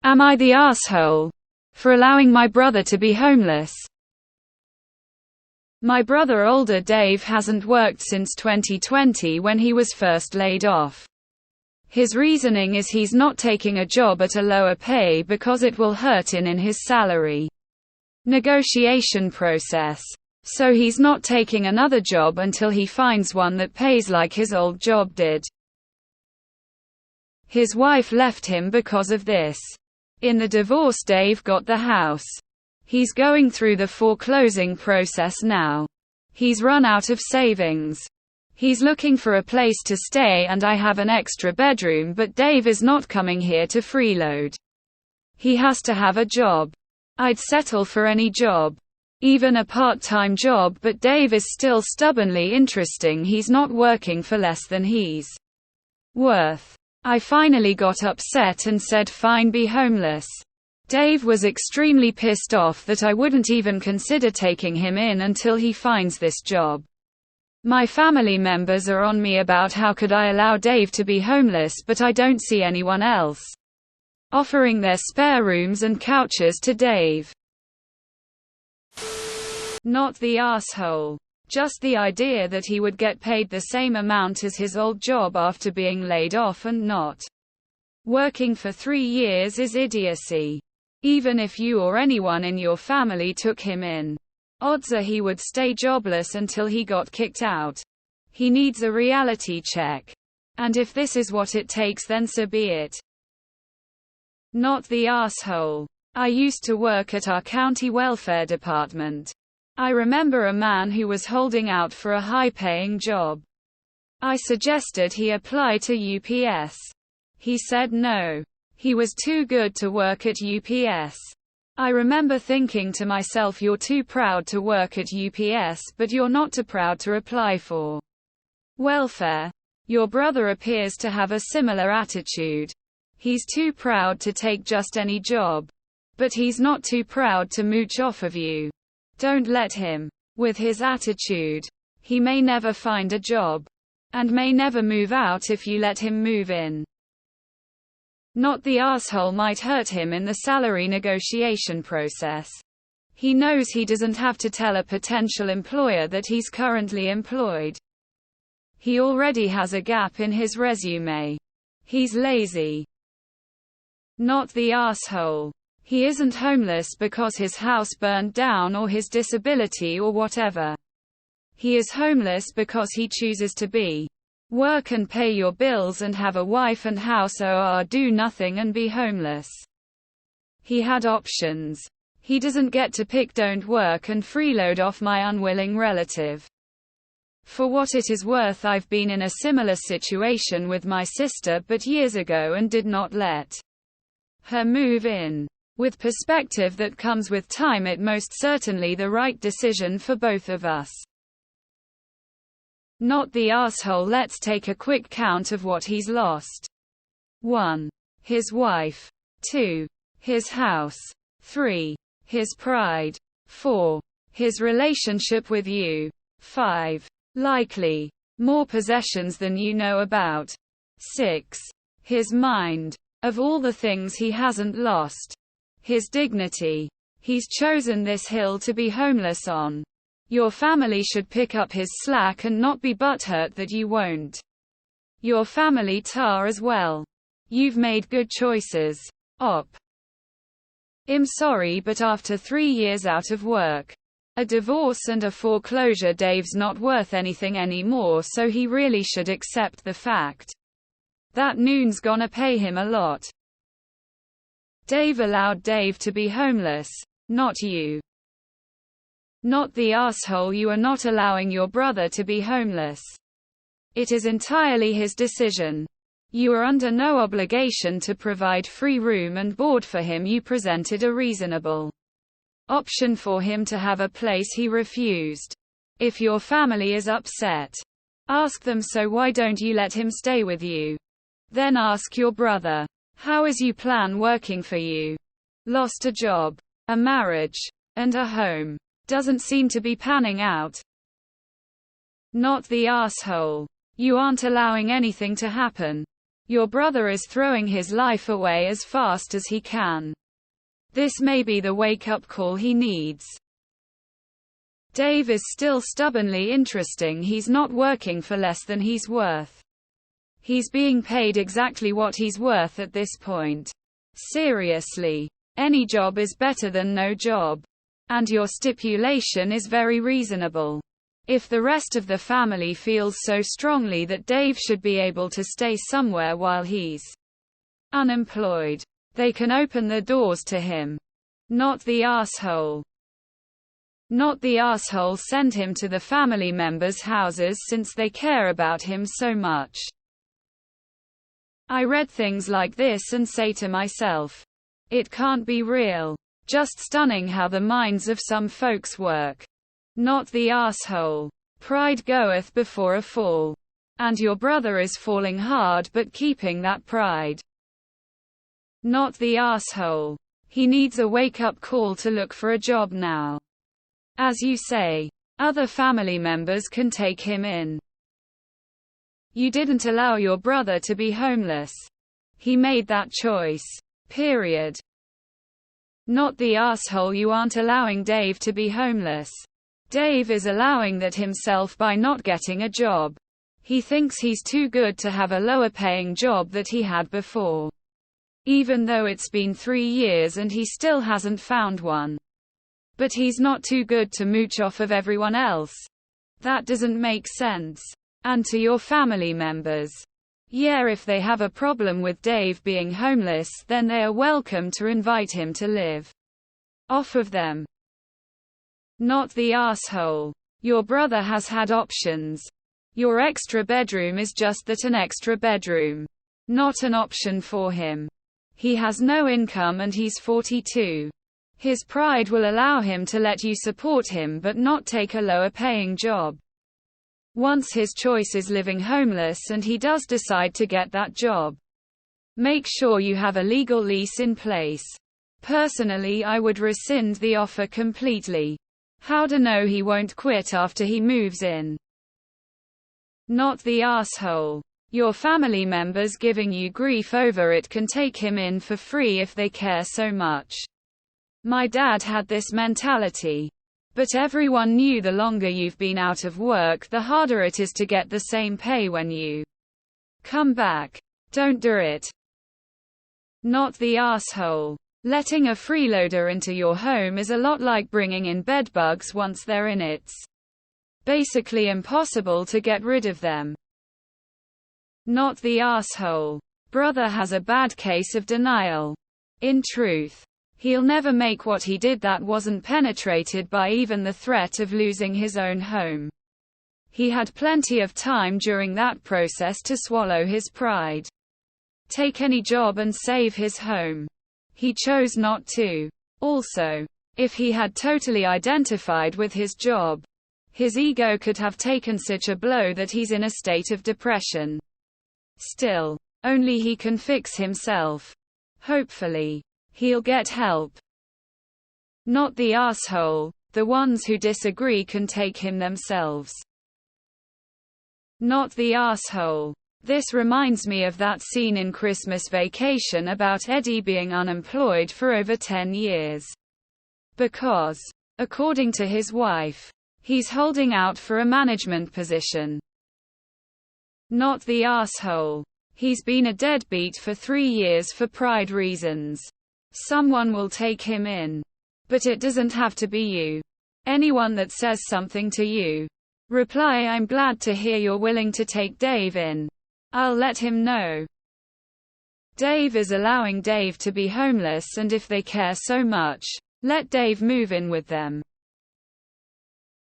Am I the asshole for allowing my brother to be homeless? My brother older Dave hasn't worked since 2020 when he was first laid off. His reasoning is he's not taking a job at a lower pay because it will hurt in his salary negotiation process. So he's not taking another job until he finds one that pays like his old job did. His wife left him because of this. In the divorce, Dave got the house. He's going through the foreclosing process now. He's run out of savings. He's looking for a place to stay, and I have an extra bedroom, but Dave is not coming here to freeload. He has to have a job. I'd settle for any job, even a part-time job, but Dave is still stubbornly insisting he's not working for less than he's worth. I finally got upset and said fine, be homeless. Dave was extremely pissed off that I wouldn't even consider taking him in until he finds this job. My family members are on me about how could I allow Dave to be homeless, but I don't see anyone else offering their spare rooms and couches to Dave. Not the asshole. Just the idea that he would get paid the same amount as his old job after being laid off and not working for 3 years is idiocy. Even if you or anyone in your family took him in, odds are he would stay jobless until he got kicked out. He needs a reality check. And if this is what it takes, then so be it. Not the asshole. I used to work at our county welfare department. I remember a man who was holding out for a high-paying job. I suggested he apply to UPS. He said no. He was too good to work at UPS. I remember thinking to myself, you're too proud to work at UPS, but you're not too proud to apply for welfare. Your brother appears to have a similar attitude. He's too proud to take just any job. But he's not too proud to mooch off of you. Don't let him. With his attitude, he may never find a job. And may never move out if you let him move in. Not the asshole might hurt him in the salary negotiation process. He knows he doesn't have to tell a potential employer that he's currently employed. He already has a gap in his resume. He's lazy. Not the asshole. He isn't homeless because his house burned down or his disability or whatever. He is homeless because he chooses to be. Work and pay your bills and have a wife and house, or do nothing and be homeless. He had options. He doesn't get to pick don't work and freeload off my unwilling relative. For what it is worth, I've been in a similar situation with my sister but years ago and did not let her move in. With perspective that comes with time, it most certainly the right decision for both of us. Not the asshole. Let's take a quick count of what he's lost. 1. His wife. 2. His house. 3. His pride. 4. His relationship with you. 5. Likely. More possessions than you know about. 6. His mind. Of all the things he hasn't lost. His dignity. He's chosen this hill to be homeless on. Your family should pick up his slack and not be butthurt that you won't. Your family tar as well. You've made good choices. Op. I'm sorry, but after 3 years out of work, a divorce and a foreclosure, Dave's not worth anything anymore, so he really should accept the fact that Noon's gonna pay him a lot. Dave allowed Dave to be homeless, not you. Not the asshole. You are not allowing your brother to be homeless. It is entirely his decision. You are under no obligation to provide free room and board for him. You presented a reasonable option for him to have a place he refused. If your family is upset, ask them, so why don't you let him stay with you? Then ask your brother, how is you plan working for you? Lost a job, a marriage, and a home. Doesn't seem to be panning out. Not the asshole. You aren't allowing anything to happen. Your brother is throwing his life away as fast as he can. This may be the wake-up call he needs. Dave is still stubbornly interesting. He's not working for less than he's worth. He's being paid exactly what he's worth at this point. Seriously. Any job is better than no job. And your stipulation is very reasonable. If the rest of the family feels so strongly that Dave should be able to stay somewhere while he's unemployed, they can open the doors to him. Not the asshole. Not the asshole send him to the family members' houses since they care about him so much. I read things like this and say to myself, it can't be real. Just stunning how the minds of some folks work. Not the asshole. Pride goeth before a fall. And your brother is falling hard but keeping that pride. Not the asshole. He needs a wake-up call to look for a job now. As you say, other family members can take him in. You didn't allow your brother to be homeless. He made that choice. Period. Not the asshole. You aren't allowing Dave to be homeless. Dave is allowing that himself by not getting a job. He thinks he's too good to have a lower paying job that he had before. Even though it's been 3 years and he still hasn't found one. But he's not too good to mooch off of everyone else. That doesn't make sense. And to your family members. Yeah, if they have a problem with Dave being homeless, then they are welcome to invite him to live off of them. Not the asshole. Your brother has had options. Your extra bedroom is just that, an extra bedroom. Not an option for him. He has no income and he's 42. His pride will allow him to let you support him but not take a lower paying job. Once his choice is living homeless and he does decide to get that job, make sure you have a legal lease in place. Personally, I would rescind the offer completely. How to know he won't quit after he moves in? Not the asshole. Your family members giving you grief over it can take him in for free if they care so much. My dad had this mentality. But everyone knew the longer you've been out of work, the harder it is to get the same pay when you come back. Don't do it. Not the asshole. Letting a freeloader into your home is a lot like bringing in bedbugs once they're in. It's basically impossible to get rid of them. Not the asshole. Brother has a bad case of denial. In truth, he'll never make what he did that wasn't penetrated by even the threat of losing his own home. He had plenty of time during that process to swallow his pride. Take any job and save his home. He chose not to. Also, if he had totally identified with his job, his ego could have taken such a blow that he's in a state of depression. Still, only he can fix himself. Hopefully, he'll get help. Not the asshole. The ones who disagree can take him themselves. Not the asshole. This reminds me of that scene in Christmas Vacation about Eddie being unemployed for over 10 years. Because, according to his wife, he's holding out for a management position. Not the asshole. He's been a deadbeat for 3 years for pride reasons. Someone will take him in. But it doesn't have to be you. Anyone that says something to you, reply, I'm glad to hear you're willing to take Dave in. I'll let him know. Dave is allowing Dave to be homeless, and if they care so much, let Dave move in with them.